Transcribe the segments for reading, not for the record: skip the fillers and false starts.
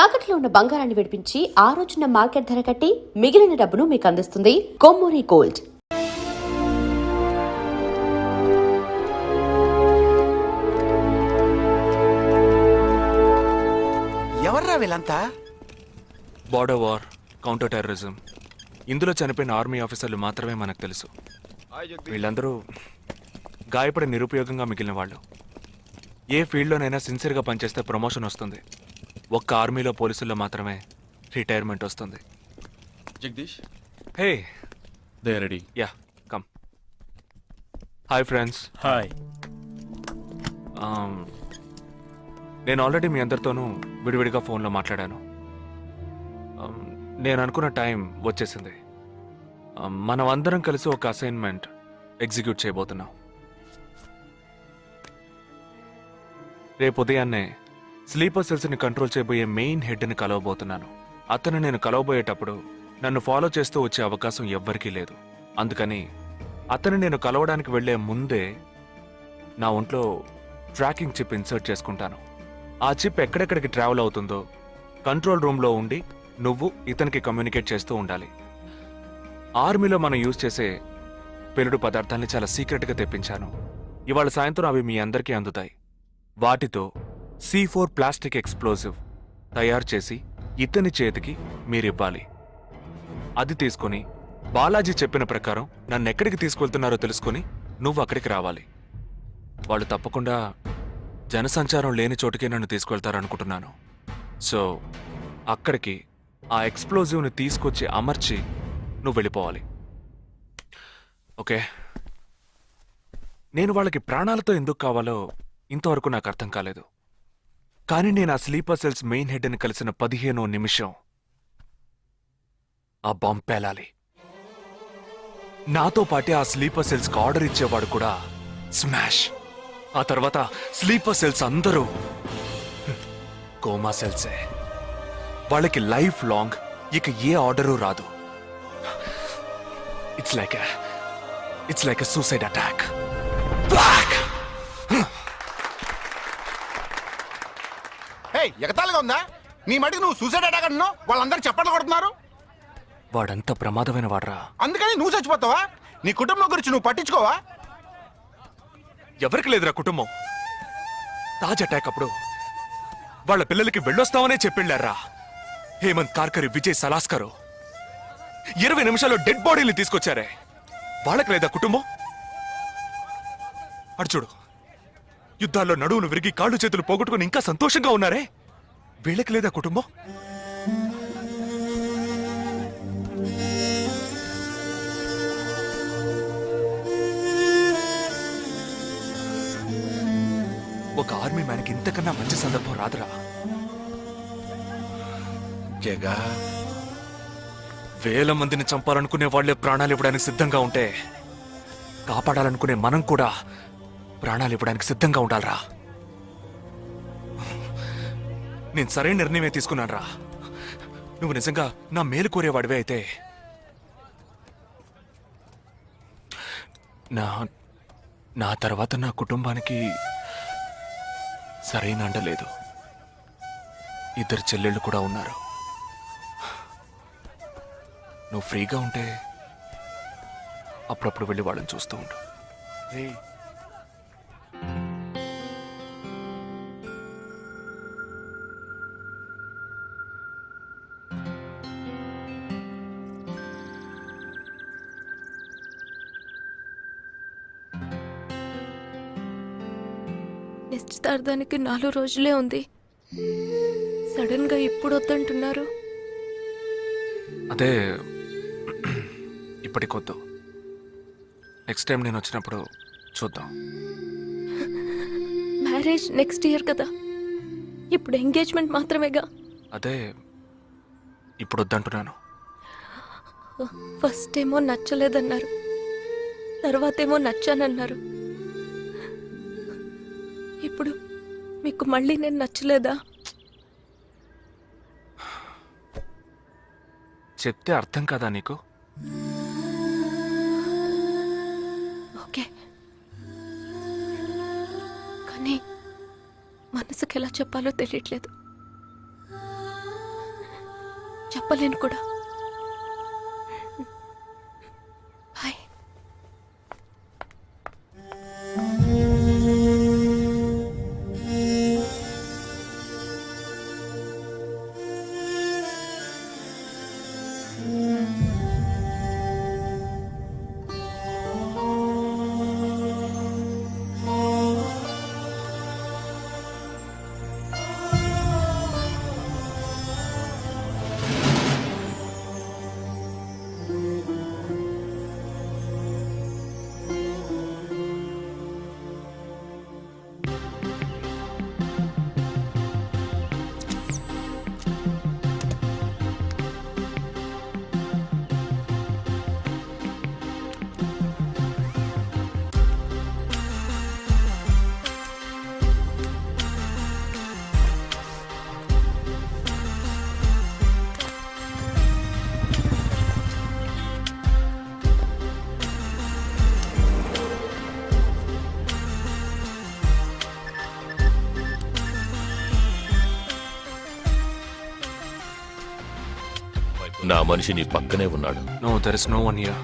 తాకట్లో ఉన్న బంగారాన్ని విడిపించి ఆ రోజున మార్కెట్ ధర కట్టి మిగిలిన డబ్బును మీకు అందిస్తుంది కొమ్మూరి గోల్డ్. ఎవర్రా వీళ్ళంతా? బార్డర్ వార్, కౌంటర్ టెర్రరిజం, ఇందులో చనిపోయిన ఆర్మీ ఆఫీసర్లు మాత్రమే మనకు తెలుసు. వీళ్ళందరూ గాయపడి నిరుపయోగంగా మిగిలిన వాళ్ళు. ఏ ఫీల్డ్లోనైనా సిన్సియర్గా పనిచేస్తే ప్రమోషన్ వస్తుంది. ఒక్క ఆర్మీలో పోలీసుల్లో మాత్రమే రిటైర్మెంట్ వస్తుంది. Jagadish, hey, they ready. Ya, come. Hi friends. Hi. నేను ఆల్రెడీ మీ అందరితోనూ విడివిడిగా ఫోన్లో మాట్లాడాను. నేను అనుకున్న టైం వచ్చేసింది. మనం అందరం కలిసి ఒక అసైన్మెంట్ ఎగ్జిక్యూట్ చేయబోతున్నాం. రేపు ఉదయాన్నే స్లీపర్ సెల్స్ని కంట్రోల్ చేయబోయే మెయిన్ హెడ్ని కలవబోతున్నాను. అతను నేను కలవబోయేటప్పుడు నన్ను ఫాలో చేస్తూ వచ్చే అవకాశం ఎవ్వరికీ లేదు. అందుకని అతను నేను కలవడానికి వెళ్లే ముందే నా ఒంట్లో ట్రాకింగ్ చిప్ ఇన్సర్ట్ చేసుకుంటాను. ఆ చిప్ ఎక్కడెక్కడికి ట్రావెల్ అవుతుందో కంట్రోల్ రూమ్లో ఉండి నువ్వు ఇతనికి కమ్యూనికేట్ చేస్తూ ఉండాలి. ఆర్మీలో మనం యూజ్ చేసే పెరుడు పదార్థాన్ని చాలా సీక్రెట్గా తెప్పించాను. ఇవాళ సాయంత్రం అవి మీ అందరికీ అందుతాయి. వాటితో C4 ప్లాస్టిక్ ఎక్స్ప్లోజివ్ తయారు చేసి ఇతని చేతికి మీరివ్వాలి. అది తీసుకుని బాలాజీ చెప్పిన ప్రకారం నన్ను ఎక్కడికి తీసుకెళ్తున్నారో తెలుసుకుని నువ్వు అక్కడికి రావాలి. వాళ్ళు తప్పకుండా జనసంచారం లేని చోటుకే నన్ను తీసుకెళ్తారనుకుంటున్నాను. సో అక్కడికి ఆ ఎక్స్ప్లోజివ్ని తీసుకొచ్చి అమర్చి నువ్వు వెళ్ళిపోవాలి. ఓకే? నేను వాళ్ళకి ప్రాణాలతో ఎందుకు కావాలో ఇంతవరకు నాకు అర్థం కాలేదు. కానీ నేను ఆ స్లీపర్ సెల్స్ మెయిన్ హెడ్ని కలిసిన 15వ నిమిషం ఆ బాంబ్ పేలాలి. నాతో పాటే ఆ స్లీపర్ సెల్స్కి ఆర్డర్ ఇచ్చేవాడు కూడా స్మాష్. ఆ తర్వాత స్లీపర్ సెల్స్ అందరూ కోమా సెల్సే. వాళ్ళకి లైఫ్ లాంగ్ ఇక ఏ ఆర్డరు రాదు. It's like a suicide attack. ఎగతాళిగా ఉందా? నీ మటుకు నువ్వు సూసైడ్ అటాక్ అంటున్నావు, వాళ్ళందరూ చప్పట్లు కొడుతున్నారు. వాడంత ప్రమాదమైన వాడ్రా. అందుకని నువ్వు చచ్చిపోతావా? నీ కుటుంబం గురించి నువ్వు పట్టించుకోవా? ఎవరికి లేదురా కుటుంబం. తాజ్ అటాక్ అప్పుడు వాళ్ళ పిల్లలకి వెళ్ళొస్తామనే చెప్పెళ్ళారా. హేమంత్ కార్కరి, విజయ్ సలాస్కరు 20 నిమిషాల్లో డెడ్ బాడీని తీసుకొచ్చారే. వాళ్ళకి లేదా కుటుంబం? అడుచుడు, యుద్ధాల్లో నడువును విరిగి కాళ్ళు చేతులు పోగొట్టుకుని ఇంకా సంతోషంగా ఉన్నారే. వీళ్ళకి లేదా కుటుంబం? ఒక ఆర్మీ మ్యాన్కి ఇంతకన్నా మంచి సందర్భం రాదురా. జగా, వేల మందిని చంపాలనుకునే వాళ్లే ప్రాణాలు ఇవ్వడానికి సిద్ధంగా ఉంటే కాపాడాలనుకునే మనం కూడా ప్రాణాలు ఇవ్వడానికి సిద్ధంగా ఉండాలరా. నేను సరైన నిర్ణయమే తీసుకున్నాను రా. నువ్వు నిజంగా నా మేలు కోరేవాడివే అయితే నా తర్వాత నా కుటుంబానికి సరైన అండ లేదు. 2 చెల్లెళ్ళు కూడా ఉన్నారు. నువ్వు ఫ్రీగా ఉంటే అప్పుడప్పుడు వెళ్ళి వాళ్ళని చూస్తూ ఉండు. నిశ్చితార్థానికి 4 రోజులే ఉంది. సడన్ గా ఇప్పుడు వద్దంటున్నారు. అదే ఇప్పటికొద్దు. నెక్స్ట్ టైం నేను వచ్చినప్పుడు చూద్దాం. మ్యారేజ్ నెక్స్ట్ ఇయర్ కదా, ఇప్పుడు ఎంగేజ్మెంట్ మాత్రమేగా. అదే ఇప్పుడు వద్దంటున్నాను. ఫస్ట్ ఏమో నచ్చలేదన్నారు, తర్వాత ఏమో నచ్చానన్నారు. ఇప్పుడు మీకు మళ్ళీ నేను నచ్చలేదా? చెప్తే అర్థం కాదా నీకు? ఓకే, కానీ మనసుకి ఎలా చెప్పాలో తెలియట్లేదు. చెప్పలేను కూడా. బాయ్. నా మనిషి నీ పక్కనే ఉన్నాడు. No, there is no one here.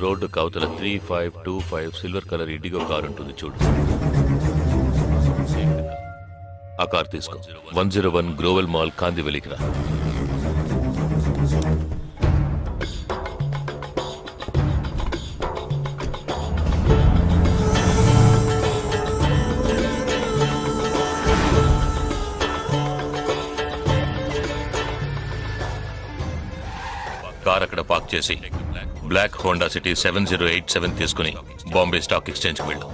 Road కవతల 3525 సిల్వర్ కలర్ ఇండిగో కార్ ఉంటుంది చూడు. ఆ కార్ తీసుకో. 101 గ్రోవెల్ మాల్ కాందివెలికి రా. కార్ అక్కడ పార్క్ చేసి బ్లాక్ హోండా సిటీ 7087 తీసుకుని బాంబే స్టాక్ ఎక్స్చేంజ్కి వెళ్ళు.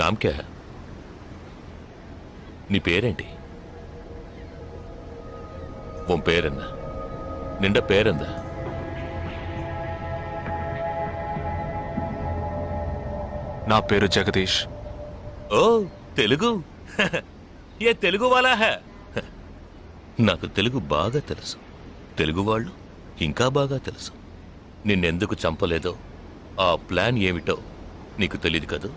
నామ్ క్యా? నీ పేరేంటి? ఉన్ పేరెన్న? నిండా పేరెందా? నా పేరు జగదీష్. ఓ తెలుగు. ఏ తెలుగు వాలా హై? నాకు తెలుగు బాగా తెలుసు. తెలుగు వాళ్ళు ఇంకా బాగా తెలుసు. నిన్నెందుకు చంపలేదో, ఆ ప్లాన్ ఏమిటో నీకు తెలియదు కదూ.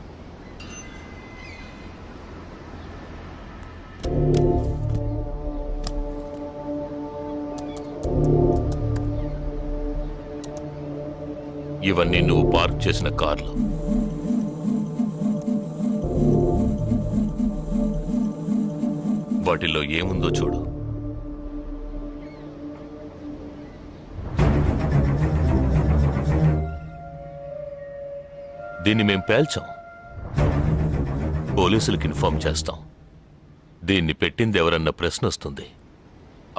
ఇవన్నీ నువ్వు పార్క్ చేసిన కార్లు. వాటిల్లో ఏముందో చూడు. దీన్ని మేం పేల్చాం. పోలీసులకు ఇన్ఫార్మ్ చేస్తాం. దీన్ని పెట్టింది ఎవరన్న ప్రశ్న వస్తుంది.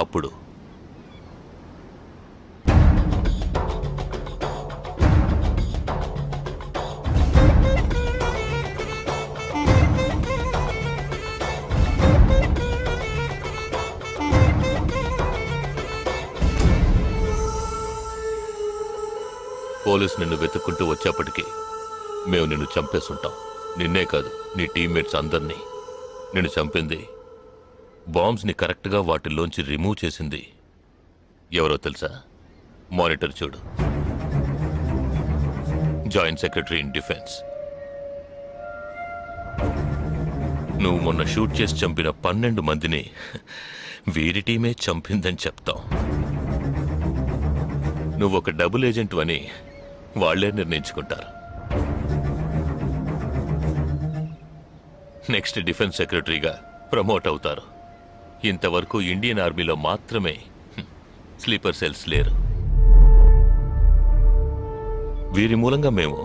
అప్పుడు పోలీసు నిన్ను వెతుక్కుంటూ వచ్చేప్పటికీ మేము నిన్ను చంపేసుంటాం. నిన్నే కాదు, నీ టీమ్మేట్స్ అందరినీ. నిన్ను చంపింది, బాంబ్స్ని కరెక్ట్గా వాటిల్లోంచి రిమూవ్ చేసింది ఎవరో తెలుసా? మానిటర్ చూడు. Joint secretary in defence. నువ్వు మొన్న షూట్ చేసి చంపిన 12 మందిని వీరి టీమే చంపిందని చెప్తాం. నువ్వు ఒక డబుల్ ఏజెంట్ అని వాళ్లే నిర్ణయించుకుంటారు. నెక్స్ట్ డిఫెన్స్ సెక్రటరీగా ప్రమోట్ అవుతారు. ఇంతవరకు ఇండియన్ ఆర్మీలో మాత్రమే స్లీపర్ సెల్స్ లేరు. వీరి మూలంగా మేము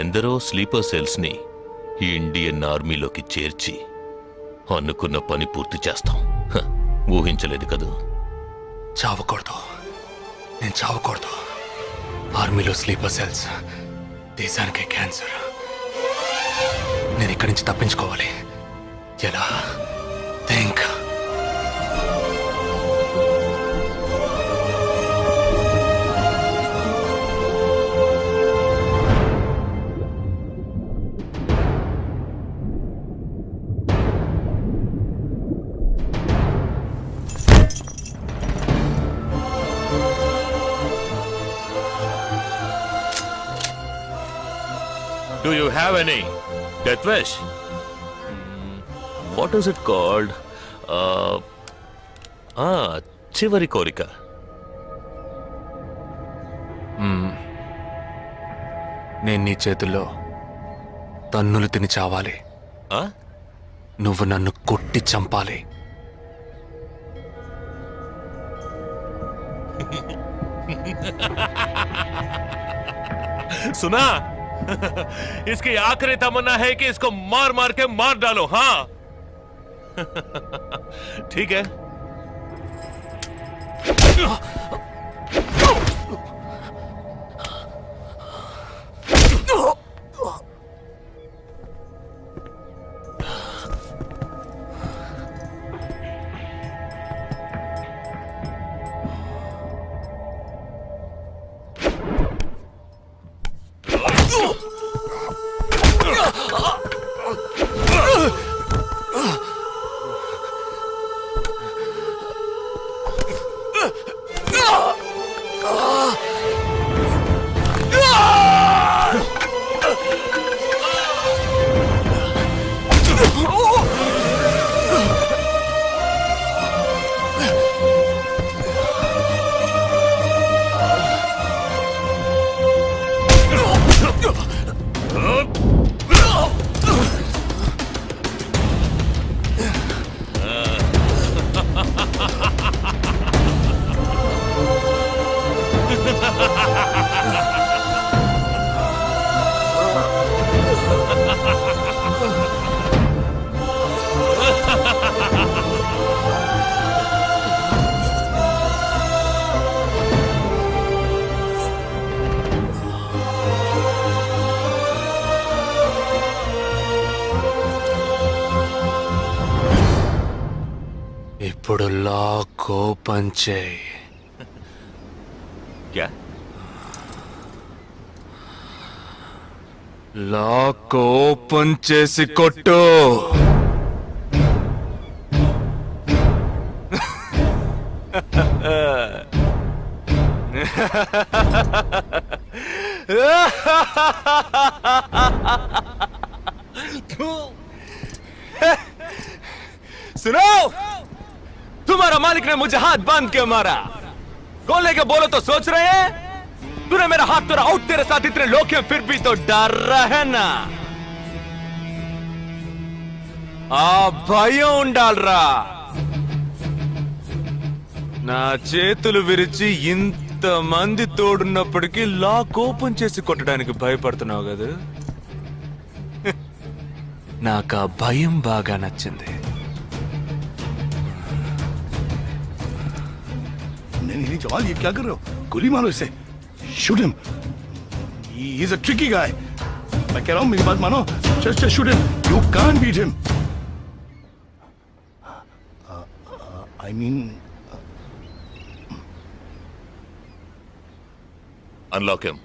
ఎందరో స్లీపర్ సెల్స్ని ఇండియన్ ఆర్మీలోకి చేర్చి అనుకున్న పని పూర్తి చేస్తాం. ఊహించలేదు కదూ. చావకూడదు, నేను చావకూడదు. ఆర్మీలో స్లీపర్ సెల్స్ దేశానికే క్యాన్సర్. నేను ఇక్కడి నుంచి తప్పించుకోవాలి. ఎలా? Think. Do you have any death wish? What is it called? చివరి కోరిక. నేను నీ చేతుల్లో తన్నులు తిని చావాలి. ఆ? నువ్వు నన్ను కొట్టి చంపాలి. सुना? इसकी आखिरी तमन्ना है कि इसको मार मार के मार डालो. हाँ ठीक है. లాక్ ఓపెన్ చేయి. క్యా లాక్ ఓపెన్ చేసి కొట్టు. सुनो, तुम्हारा मालिक ने मुझे हाथ बांध के मारा. कौन लेके बोलो तो सोच रहे हैं? तूने मेरा हाथ तोड़ा आउट, तेरे साथ इतने लोग हैं फिर भी तो डर रहा है ना. భయం ఉండాలరా. నా చేతులు విరిచి ఇంతమంది తోడున్నప్పటికీ లాక్ ఓపెన్ చేసి కొట్టడానికి భయపడుతున్నావు కదా. నాకు ఆ భయం బాగా నచ్చింది. नहीं जवाल ये क्या कर रहे हो? गोली मारो इसे. Shoot him. He is a tricky guy. मैं कह रहा हूं मेरी बात मानो. Just shoot him. You can't beat him. I mean unlock him.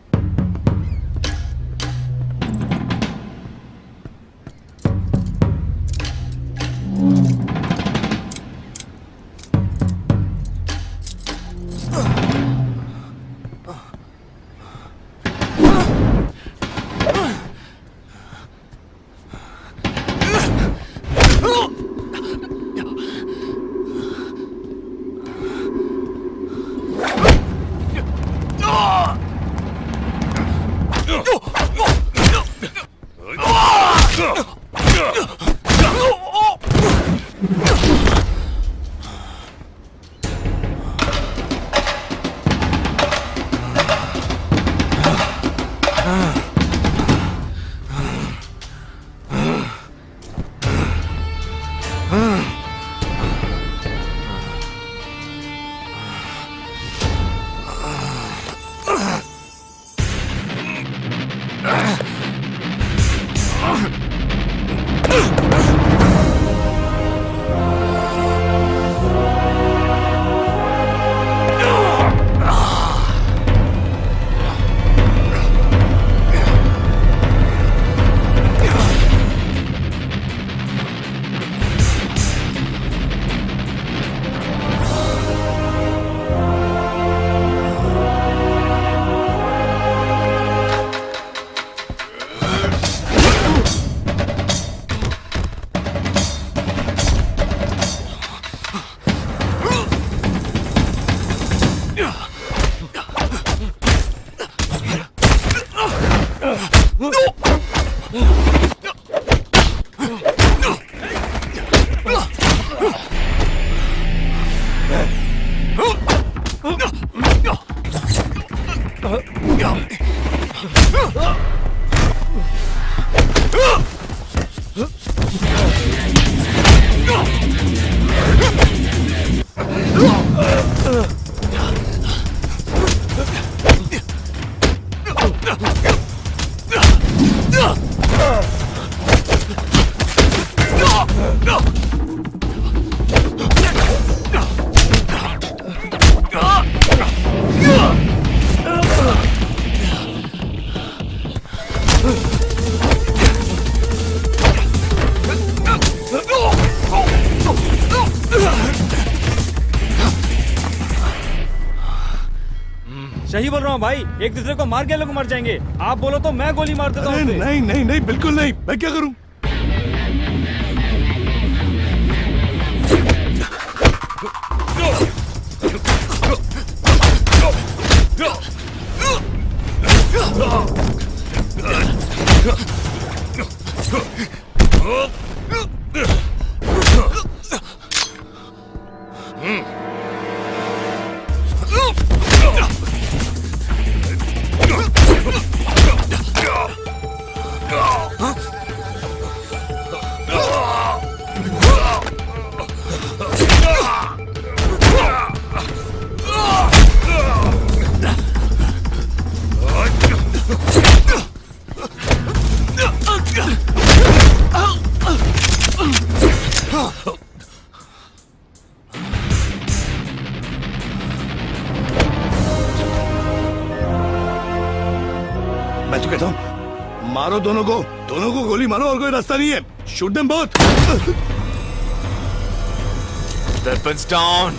सही बोल रहा हूँ भाई, एक दूसरे को मार के लोग मर जाएंगे. आप बोलो तो मैं गोली मार देता हूँ. नहीं नहीं नहीं बिल्कुल नहीं. मैं क्या करूं? मैं तो कहता हूँ मारो दोनों को गोली मारो और कोई रास्ता नहीं है shoot them both Weapons down.